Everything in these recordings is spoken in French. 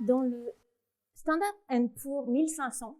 Dans le Standard & Poor's 1500,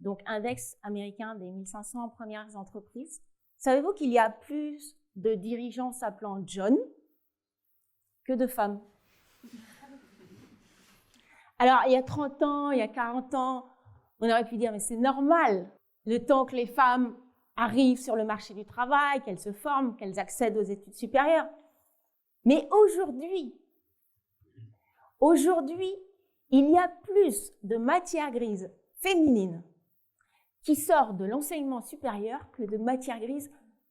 donc index américain des 1500 premières entreprises, savez-vous qu'il y a plus de dirigeants s'appelant John que de femmes? Alors, il y a 30 ans, il y a 40 ans, on aurait pu dire, mais c'est normal, le temps que les femmes arrivent sur le marché du travail, qu'elles se forment, qu'elles accèdent aux études supérieures. Mais aujourd'hui, il y a plus de matière grise féminine qui sort de l'enseignement supérieur que de matière grise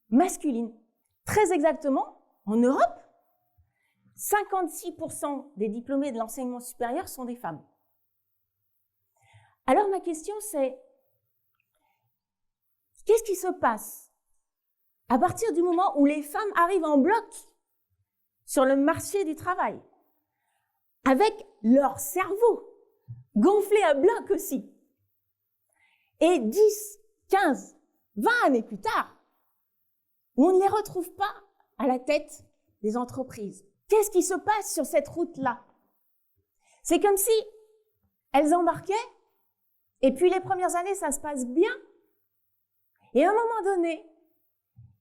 masculine. Très exactement, en Europe, 56% des diplômés de l'enseignement supérieur sont des femmes. Alors ma question c'est, qu'est-ce qui se passe à partir du moment où les femmes arrivent en bloc sur le marché du travail, avec leur cerveau gonflé à bloc aussi, et 10, 15, 20 années plus tard, on ne les retrouve pas à la tête des entreprises. Qu'est-ce qui se passe sur cette route-là? C'est comme si elles embarquaient, et puis les premières années, ça se passe bien, et à un moment donné,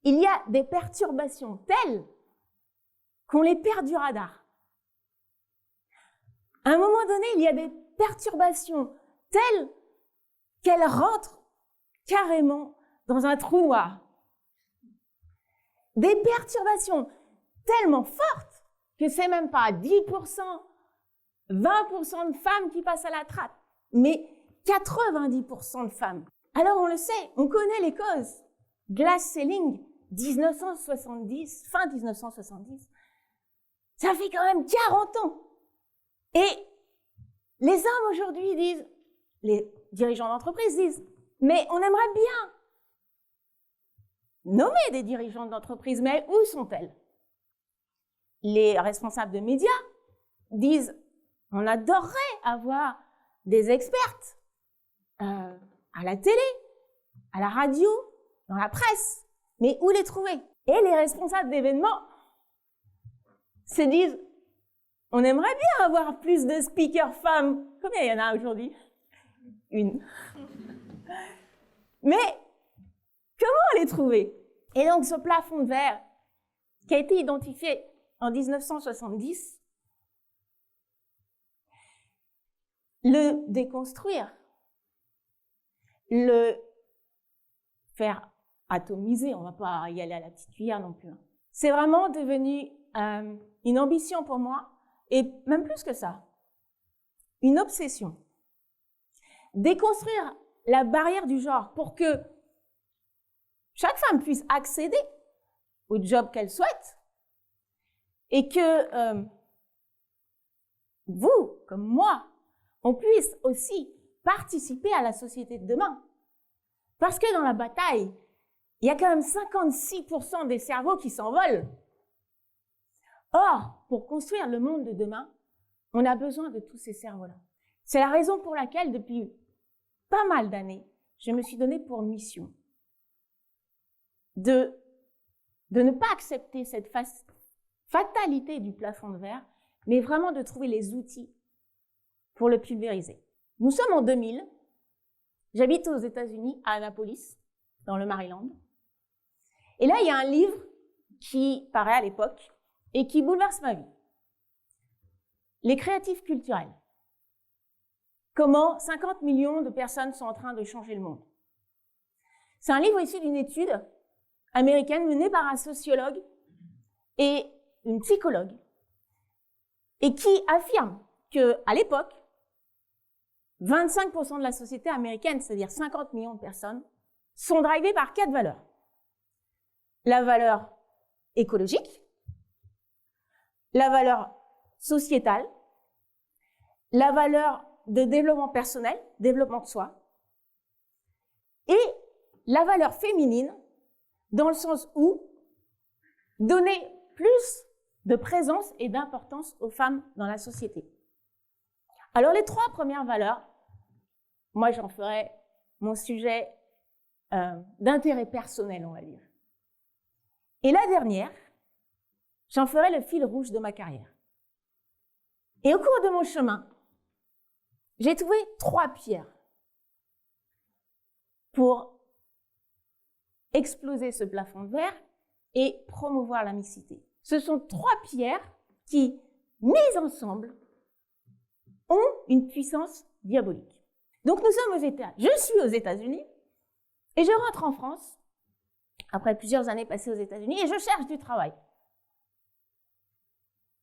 il y a des perturbations telles qu'on les perd du radar. À un moment donné, il y a des perturbations telles qu'elles rentrent carrément dans un trou noir. Des perturbations tellement fortes que c'est même pas 10%, 20% de femmes qui passent à la trappe, mais 90% de femmes. Alors on le sait, on connaît les causes. Glass Ceiling, 1970, fin 1970, ça fait quand même 40 ans. Et les hommes aujourd'hui disent, les dirigeants d'entreprise disent, mais on aimerait bien nommer des dirigeants d'entreprise, mais où sont-elles? Les responsables de médias disent, on adorerait avoir des expertes à la télé, à la radio, dans la presse, mais où les trouver? Et les responsables d'événements se disent, on aimerait bien avoir plus de speakers femmes. Combien il y en a aujourd'hui? Une. Mais comment les trouver? Et donc ce plafond de verre qui a été identifié en 1970, le déconstruire, le faire atomiser, on ne va pas y aller à la petite cuillère non plus. C'est vraiment devenu une ambition pour moi, et même plus que ça, une obsession. Déconstruire la barrière du genre pour que chaque femme puisse accéder au job qu'elle souhaite et que vous, comme moi, on puisse aussi participer à la société de demain. Parce que dans la bataille, il y a quand même 56% des cerveaux qui s'envolent. Or, pour construire le monde de demain, on a besoin de tous ces cerveaux-là. C'est la raison pour laquelle, depuis pas mal d'années, je me suis donné pour mission de ne pas accepter cette fatalité du plafond de verre, mais vraiment de trouver les outils pour le pulvériser. Nous sommes en 2000, j'habite aux États-Unis, à Annapolis, dans le Maryland. Et là, il y a un livre qui paraît à l'époque et qui bouleverse ma vie. Les créatifs culturels. Comment 50 millions de personnes sont en train de changer le monde. C'est un livre issu d'une étude américaine menée par un sociologue et une psychologue et qui affirme qu'à l'époque, 25% de la société américaine, c'est-à-dire 50 millions de personnes, sont drivées par 4 valeurs. La valeur écologique, la valeur sociétale, la valeur de développement personnel, développement de soi, et la valeur féminine, dans le sens où donner plus de présence et d'importance aux femmes dans la société. Alors les 3 premières valeurs, moi j'en ferai mon sujet d'intérêt personnel, on va dire. Et la dernière, j'en ferai le fil rouge de ma carrière. Et au cours de mon chemin, j'ai trouvé 3 pierres pour exploser ce plafond de verre et promouvoir la mixité. Ce sont 3 pierres qui, mises ensemble, ont une puissance diabolique. Donc nous sommes aux États. Je suis aux États-Unis et je rentre en France après plusieurs années passées aux États-Unis et je cherche du travail.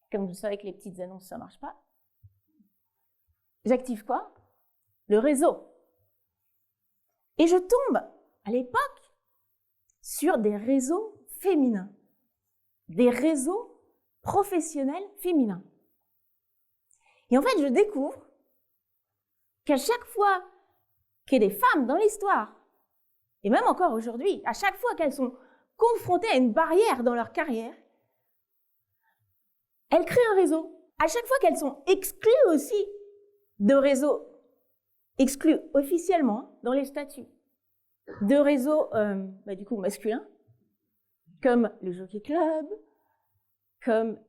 Comme vous savez que les petites annonces, ça ne marche pas. J'active quoi? Le réseau. Et je tombe, à l'époque, sur des réseaux féminins. Des réseaux professionnels féminins. Et en fait, je découvre qu'à chaque fois qu'il y a des femmes dans l'histoire, et même encore aujourd'hui, à chaque fois qu'elles sont confrontées à une barrière dans leur carrière, elles créent un réseau. À chaque fois qu'elles sont exclues aussi de réseaux, exclues officiellement dans les statuts, de réseaux du coup masculins, comme le Jockey Club, comme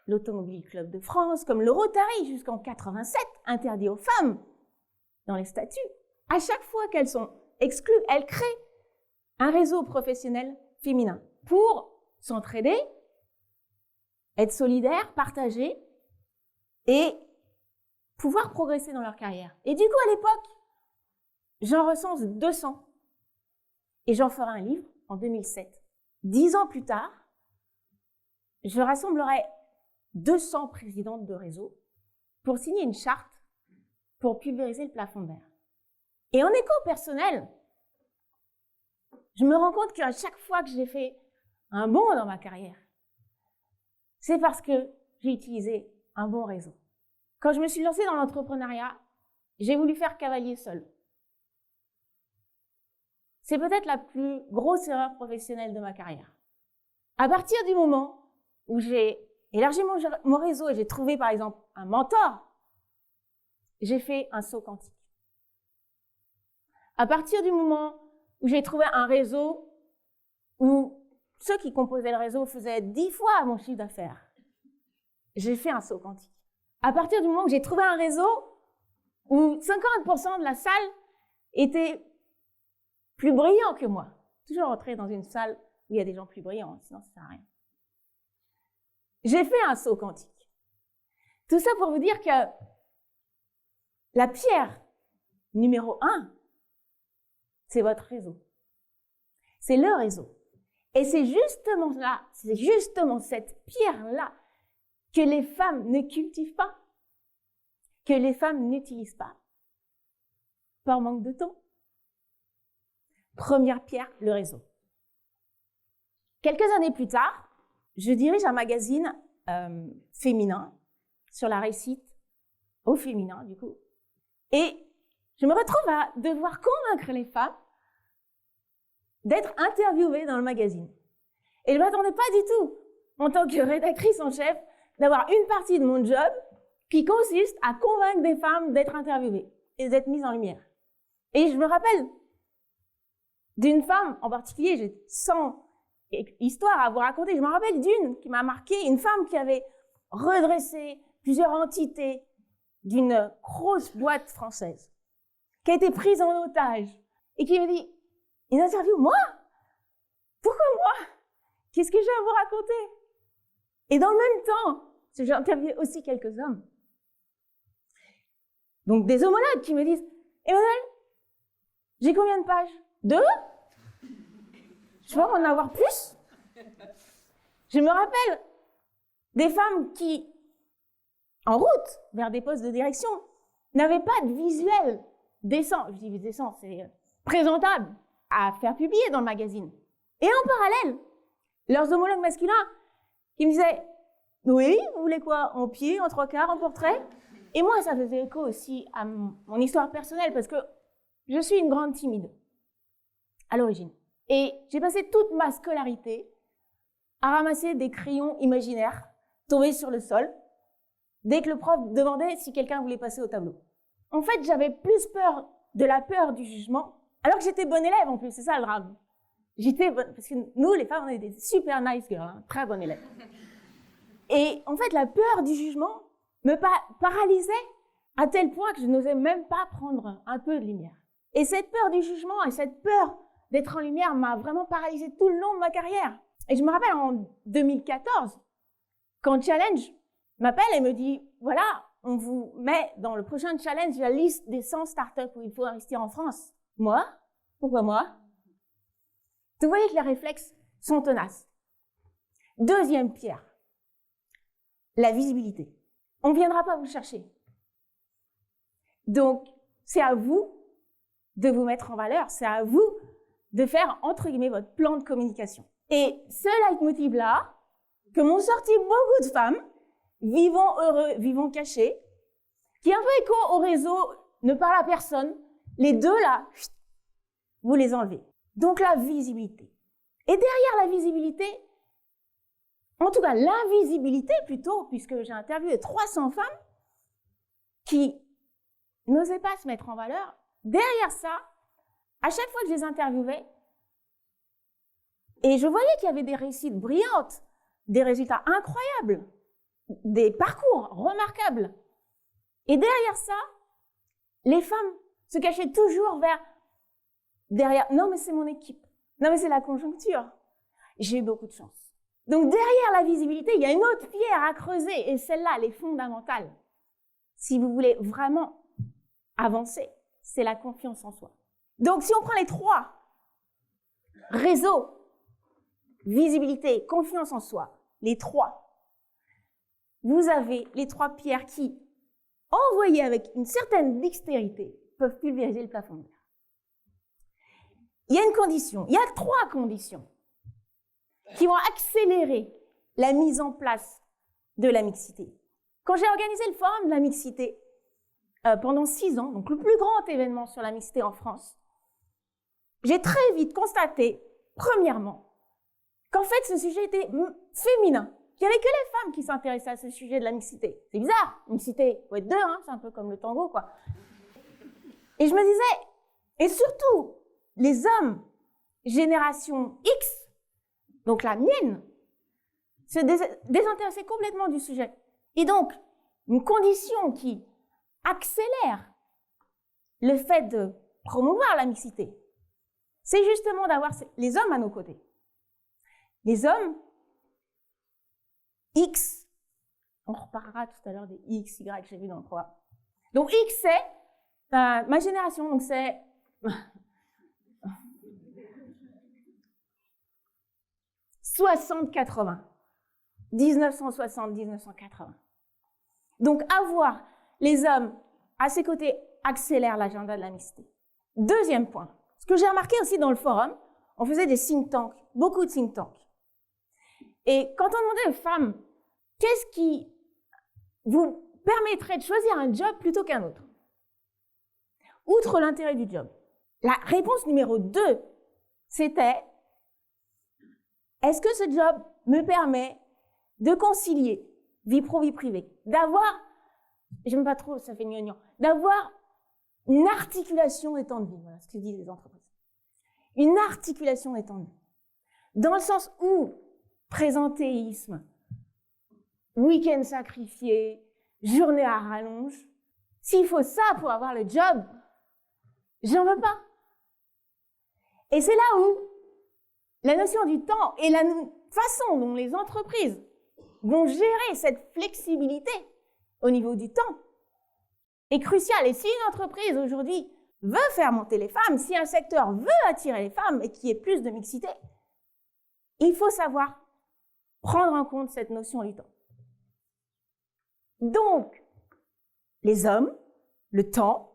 l'Automobile Club de France, comme le Rotary jusqu'en 87, interdit aux femmes dans les statuts. À chaque fois qu'elles sont exclues, elles créent un réseau professionnel féminin pour s'entraider, être solidaires, partager et pouvoir progresser dans leur carrière. Et du coup, à l'époque, j'en recense 200 et j'en ferai un livre en 2007. 10 ans plus tard, je rassemblerai 200 présidentes de réseau pour signer une charte pour pulvériser le plafond de verre. Et en écho personnel, je me rends compte qu'à chaque fois que j'ai fait un bond dans ma carrière, c'est parce que j'ai utilisé un bon réseau. Quand je me suis lancée dans l'entrepreneuriat, j'ai voulu faire cavalier seul. C'est peut-être la plus grosse erreur professionnelle de ma carrière. À partir du moment où j'ai élargi mon réseau et j'ai trouvé par exemple un mentor, j'ai fait un saut quantique. À partir du moment où j'ai trouvé un réseau où ceux qui composaient le réseau faisaient 10 fois mon chiffre d'affaires, j'ai fait un saut quantique. À partir du moment où j'ai trouvé un réseau où 50% de la salle était plus brillant que moi. Toujours rentrer dans une salle où il y a des gens plus brillants, sinon ça ne sert à rien. J'ai fait un saut quantique. Tout ça pour vous dire que la pierre numéro 1, c'est votre réseau. C'est le réseau. Et c'est justement là, c'est justement cette pierre-là que les femmes ne cultivent pas, que les femmes n'utilisent pas, par manque de temps. Première pierre, le réseau. Quelques années plus tard, je dirige un magazine féminin sur la réussite au féminin, du coup. Et je me retrouve à devoir convaincre les femmes d'être interviewées dans le magazine. Et je ne m'attendais pas du tout, en tant que rédactrice en chef, d'avoir une partie de mon job qui consiste à convaincre des femmes d'être interviewées et d'être mises en lumière. Et je me rappelle d'une femme en particulier, j'ai 100 histoires à vous raconter, je me rappelle d'une qui m'a marqué, une femme qui avait redressé plusieurs entités d'une grosse boîte française, qui a été prise en otage et qui me dit « Une interview, moi? Pourquoi moi? Qu'est-ce que j'ai à vous raconter ?» Et dans le même temps, j'ai interviewé aussi quelques hommes. Donc des homologues qui me disent « Emmanuelle, j'ai combien de pages? 2? Je peux en avoir plus ?» Je me rappelle des femmes qui, en route vers des postes de direction, n'avaient pas de visuel décent. Je dis décent, c'est présentable à faire publier dans le magazine. Et en parallèle, leurs homologues masculins qui me disaient « Oui, vous voulez quoi? En pied, en 3/4, en portrait ?» Et moi, ça faisait écho aussi à mon histoire personnelle parce que je suis une grande timide à l'origine. Et j'ai passé toute ma scolarité à ramasser des crayons imaginaires tombés sur le sol dès que le prof demandait si quelqu'un voulait passer au tableau. En fait, j'avais plus peur de la peur du jugement Alors que j'étais bonne élève en plus, c'est ça le drame. J'étais bonne, parce que nous, les femmes, on est des super nice girls, hein, très bonnes élèves. Et en fait, la peur du jugement me paralysait à tel point que je n'osais même pas prendre un peu de lumière. Et cette peur du jugement et cette peur d'être en lumière m'a vraiment paralysée tout le long de ma carrière. Et je me rappelle en 2014, quand Challenge m'appelle et me dit, voilà, on vous met dans le prochain challenge la liste des 100 startups où il faut investir en France. Moi? Pourquoi moi? Vous voyez que les réflexes sont tenaces. Deuxième pierre, la visibilité. On ne viendra pas vous chercher. Donc, c'est à vous de vous mettre en valeur, c'est à vous de faire, entre guillemets, votre plan de communication. Et ce leitmotiv-là, que m'ont sorti beaucoup de femmes, vivons heureux, vivons cachés, qui est un peu écho au réseau, ne parle à personne, les deux là, vous les enlevez. Donc la visibilité. Et derrière la visibilité, en tout cas l'invisibilité plutôt, puisque j'ai interviewé 300 femmes qui n'osaient pas se mettre en valeur, derrière ça, à chaque fois que je les interviewais, et je voyais qu'il y avait des réussites brillantes, des résultats incroyables, des parcours remarquables. Et derrière ça, les femmes se cachaient toujours derrière, non mais c'est mon équipe, non mais c'est la conjoncture. J'ai eu beaucoup de chance. Donc derrière la visibilité, il y a une autre pierre à creuser, et celle-là, elle est fondamentale. Si vous voulez vraiment avancer, c'est la confiance en soi. Donc si on prend les trois, réseau, visibilité, confiance en soi, les trois, vous avez les trois pierres qui, envoyées avec une certaine dextérité, peuvent pulvériser le plafond de verre. Il y a une condition, il y a trois conditions qui vont accélérer la mise en place de la mixité. Quand j'ai organisé le forum de la mixité pendant 6 ans, donc le plus grand événement sur la mixité en France, j'ai très vite constaté, premièrement, qu'en fait ce sujet était féminin. Il n'y avait que les femmes qui s'intéressaient à ce sujet de la mixité. C'est bizarre, mixité, il faut être deux, hein, c'est un peu comme le tango, quoi. Et je me disais, et surtout, les hommes, génération X, donc la mienne, se désintéressaient complètement du sujet. Et donc, une condition qui accélère le fait de promouvoir la mixité, c'est justement d'avoir les hommes à nos côtés. Les hommes X, on reparlera tout à l'heure des X, Y que j'ai vu dans le programme. Donc X, c'est ma génération, donc c'est 60-80, 1960-1980. Donc avoir les hommes à ses côtés accélère l'agenda de la mixité. Deuxième point, ce que j'ai remarqué aussi dans le forum, on faisait des think tanks, beaucoup de think tanks. Et quand on demandait aux femmes, qu'est-ce qui vous permettrait de choisir un job plutôt qu'un autre? Outre l'intérêt du job. La réponse numéro 2, c'était, est-ce que ce job me permet de concilier vie pro, vie privée, d'avoir, j'aime pas trop, ça fait gnognon, d'avoir une articulation des temps de vie, voilà ce que disent les entreprises. Une articulation des temps de vie. Dans le sens où présentéisme, week-end sacrifié, journée à rallonge, s'il faut ça pour avoir le job, j'en veux pas. Et c'est là où la notion du temps et la façon dont les entreprises vont gérer cette flexibilité au niveau du temps est cruciale. Et si une entreprise aujourd'hui veut faire monter les femmes, si un secteur veut attirer les femmes et qu'il y ait plus de mixité, il faut savoir prendre en compte cette notion du temps. Donc, les hommes, le temps,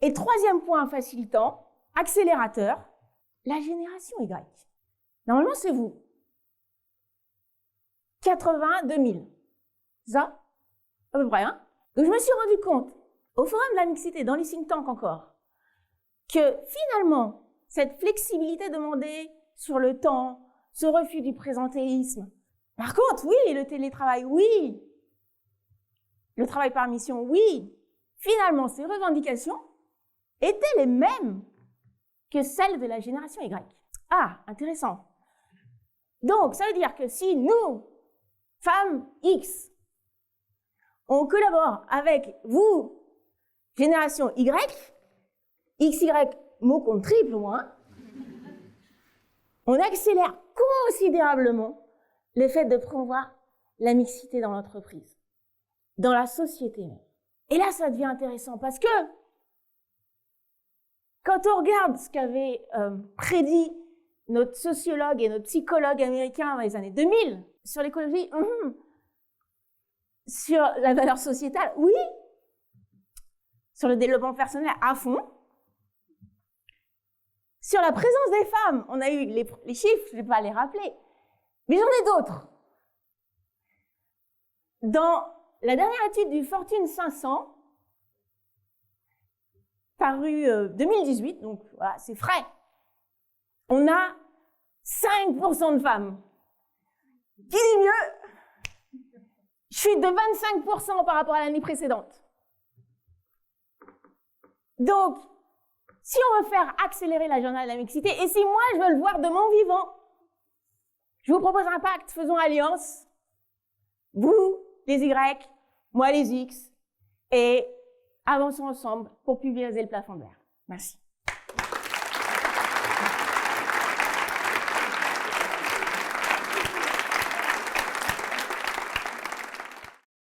et troisième point facilitant, accélérateur, la génération Y. Normalement, c'est vous. 80-2000. C'est ça? À peu près, hein? Donc, je me suis rendu compte, au forum de la mixité, dans les think tanks encore, que finalement, cette flexibilité demandée sur le temps, ce refus du présentéisme, par contre, oui, le télétravail, oui, le travail par mission, oui, finalement, ces revendications étaient les mêmes que celle de la génération Y. Ah, intéressant. Donc, ça veut dire que si nous, femmes X, on collabore avec vous, génération Y, XY, mot compte triple au moins, on accélère considérablement le fait de promouvoir la mixité dans l'entreprise, dans la société même. Et là, ça devient intéressant parce que quand on regarde ce qu'avait prédit notre sociologue et notre psychologue américain dans les années 2000 sur l'écologie, sur la valeur sociétale, oui, sur le développement personnel à fond, sur la présence des femmes, on a eu les chiffres, je ne vais pas les rappeler, mais j'en ai d'autres. Dans la dernière étude du Fortune 500, paru 2018, donc voilà, c'est frais, on a 5% de femmes. Qui dit mieux? Chute de 25% par rapport à l'année précédente. Donc, si on veut faire accélérer l'agenda de la mixité, et si moi je veux le voir de mon vivant, je vous propose un pacte, faisons alliance. Vous, les Y, moi les X, et avançons ensemble pour pulvériser le plafond de verre. Merci.